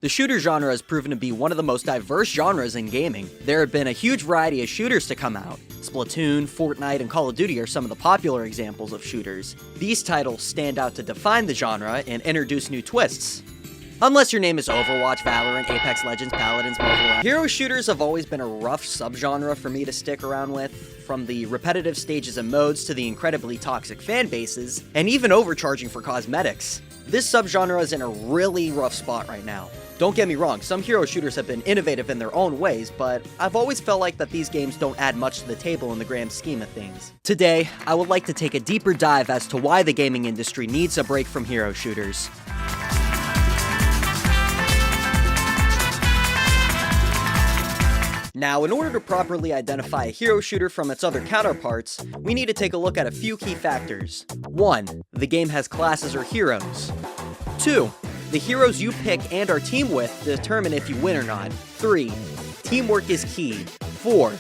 The shooter genre has proven to be one of the most diverse genres in gaming. There have been a huge variety of shooters to come out. Splatoon, Fortnite, and Call of Duty are some of the popular examples of shooters. These titles stand out to define the genre and introduce new twists. Unless your name is Overwatch, Valorant, Apex Legends, Paladins, Marvel. Hero shooters have always been a rough subgenre for me to stick around with, from the repetitive stages and modes to the incredibly toxic fan bases, and even overcharging for cosmetics. This subgenre is in a really rough spot right now. Don't get me wrong, some hero shooters have been innovative in their own ways, but I've always felt like that these games don't add much to the table in the grand scheme of things. Today, I would like to take a deeper dive as to why the gaming industry needs a break from hero shooters. Now, in order to properly identify a hero shooter from its other counterparts, we need to take a look at a few key factors. 1. The game has classes or heroes. 2. The heroes you pick and are teamed with determine if you win or not. 3. Teamwork is key. 4.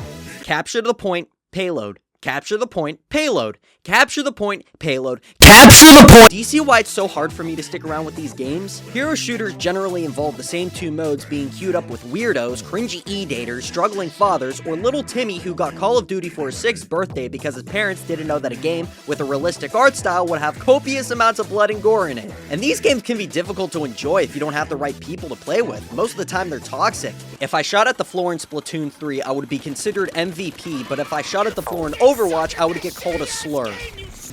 Capture the point, payload. Capture the point, payload. Capture the point, payload. Capture the point! Do you see why it's so hard for me to stick around with these games? Hero shooters generally involve the same two modes being queued up with weirdos, cringy e-daters, struggling fathers, or little Timmy who got Call of Duty for his 6th birthday because his parents didn't know that a game with a realistic art style would have copious amounts of blood and gore in it. And these games can be difficult to enjoy if you don't have the right people to play with. Most of the time they're toxic. If I shot at the floor in Splatoon 3, I would be considered MVP, but if I shot at the floor in Overwatch, I would get called a slur.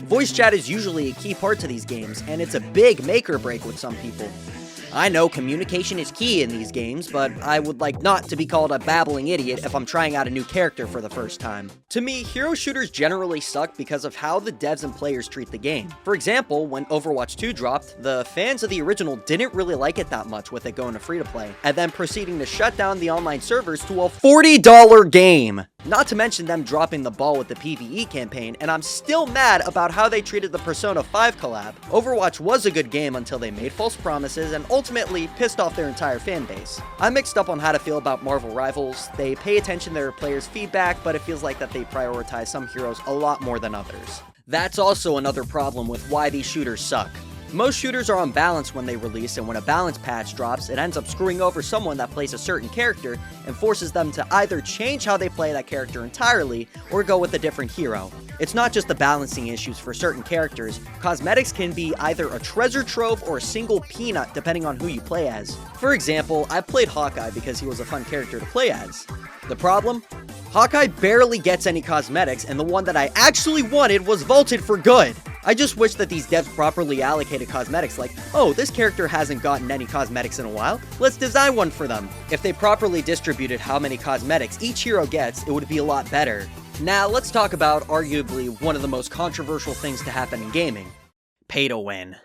Voice chat is usually a key part to these games, and it's a big make or break with some people. I know communication is key in these games, but I would like not to be called a babbling idiot if I'm trying out a new character for the first time. To me, hero shooters generally suck because of how the devs and players treat the game. For example, when Overwatch 2 dropped, the fans of the original didn't really like it that much with it going to free-to-play, and then proceeding to shut down the online servers to a $40 game. Not to mention them dropping the ball with the PvE campaign, and I'm still mad about how they treated the Persona 5 collab. Overwatch was a good game until they made false promises and ultimately pissed off their entire fan base. I'm mixed up on how to feel about Marvel Rivals. They pay attention to their players' feedback, but it feels like that they prioritize some heroes a lot more than others. That's also another problem with why these shooters suck. Most shooters are unbalanced when they release, and when a balance patch drops, it ends up screwing over someone that plays a certain character and forces them to either change how they play that character entirely or go with a different hero. It's not just the balancing issues for certain characters. Cosmetics can be either a treasure trove or a single peanut depending on who you play as. For example, I played Hawkeye because he was a fun character to play as. The problem? Hawkeye barely gets any cosmetics, and the one that I actually wanted was vaulted for good. I just wish that these devs properly allocated cosmetics like, oh, this character hasn't gotten any cosmetics in a while, let's design one for them. If they properly distributed how many cosmetics each hero gets, it would be a lot better. Now, let's talk about arguably one of the most controversial things to happen in gaming. Pay to win.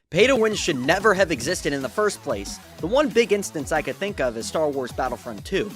Pay to win should never have existed in the first place. The one big instance I could think of is Star Wars Battlefront 2.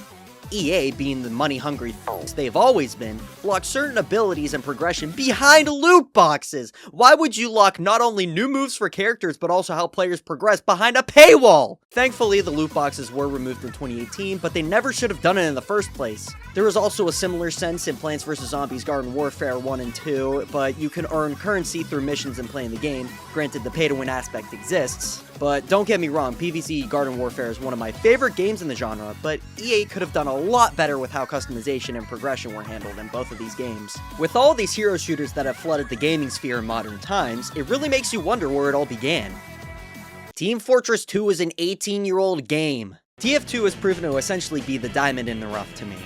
EA, being the money-hungry they've always been, locked certain abilities and progression behind loot boxes. Why would you lock not only new moves for characters, but also how players progress behind a paywall? Thankfully, the loot boxes were removed in 2018, but they never should have done it in the first place. There was also a similar sense in Plants vs. Zombies Garden Warfare 1 and 2, but you can earn currency through missions and playing the game. Granted, the pay-to-win aspect exists. But don't get me wrong, PvZ Garden Warfare is one of my favorite games in the genre, but EA could have done a lot better with how customization and progression were handled in both of these games. With all these hero shooters that have flooded the gaming sphere in modern times, it really makes you wonder where it all began. Team Fortress 2 is an 18-year-old game. TF2 has proven to essentially be the diamond in the rough to me.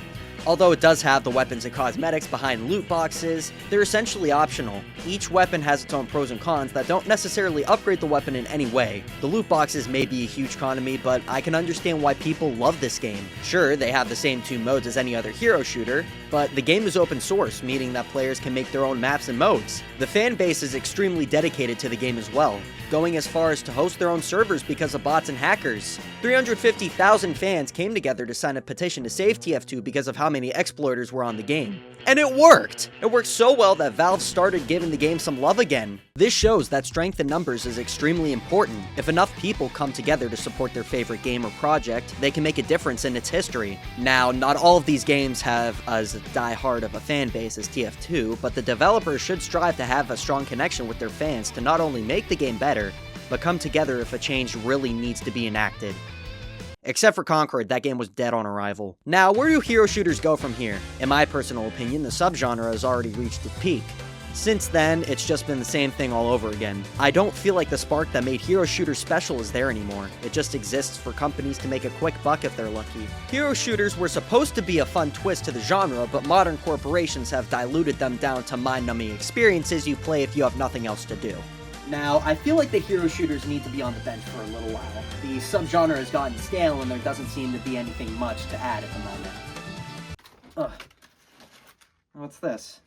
Although it does have the weapons and cosmetics behind loot boxes, they're essentially optional. Each weapon has its own pros and cons that don't necessarily upgrade the weapon in any way. The loot boxes may be a huge con to me, but I can understand why people love this game. Sure, they have the same two modes as any other hero shooter, but the game is open source, meaning that players can make their own maps and modes. The fan base is extremely dedicated to the game as well, going as far as to host their own servers because of bots and hackers. 350,000 fans came together to sign a petition to save TF2 because of how many exploiters were on the game. And it worked! It worked so well that Valve started giving the game some love again. This shows that strength in numbers is extremely important. If enough people come together to support their favorite game or project, they can make a difference in its history. Now, not all of these games have as die-hard of a fan base as TF2, but the developers should strive to have a strong connection with their fans to not only make the game better, but come together if a change really needs to be enacted. Except for Concord, that game was dead on arrival. Now, where do hero shooters go from here? In my personal opinion, the subgenre has already reached its peak. Since then, it's just been the same thing all over again. I don't feel like the spark that made hero shooters special is there anymore. It just exists for companies to make a quick buck if they're lucky. Hero shooters were supposed to be a fun twist to the genre, but modern corporations have diluted them down to mind-numbing experiences you play if you have nothing else to do. Now, I feel like the hero shooters need to be on the bench for a little while. The subgenre has gotten stale and there doesn't seem to be anything much to add at the moment. Ugh. What's this?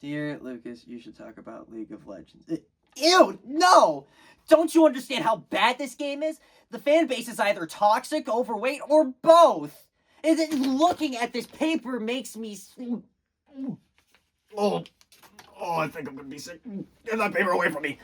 Dear Lucas, you should talk about League of Legends. Ew, no! Don't you understand how bad this game is? The fan base is either toxic, overweight, or both. And looking at this paper makes me... Oh, I think I'm gonna be sick. Get that paper away from me.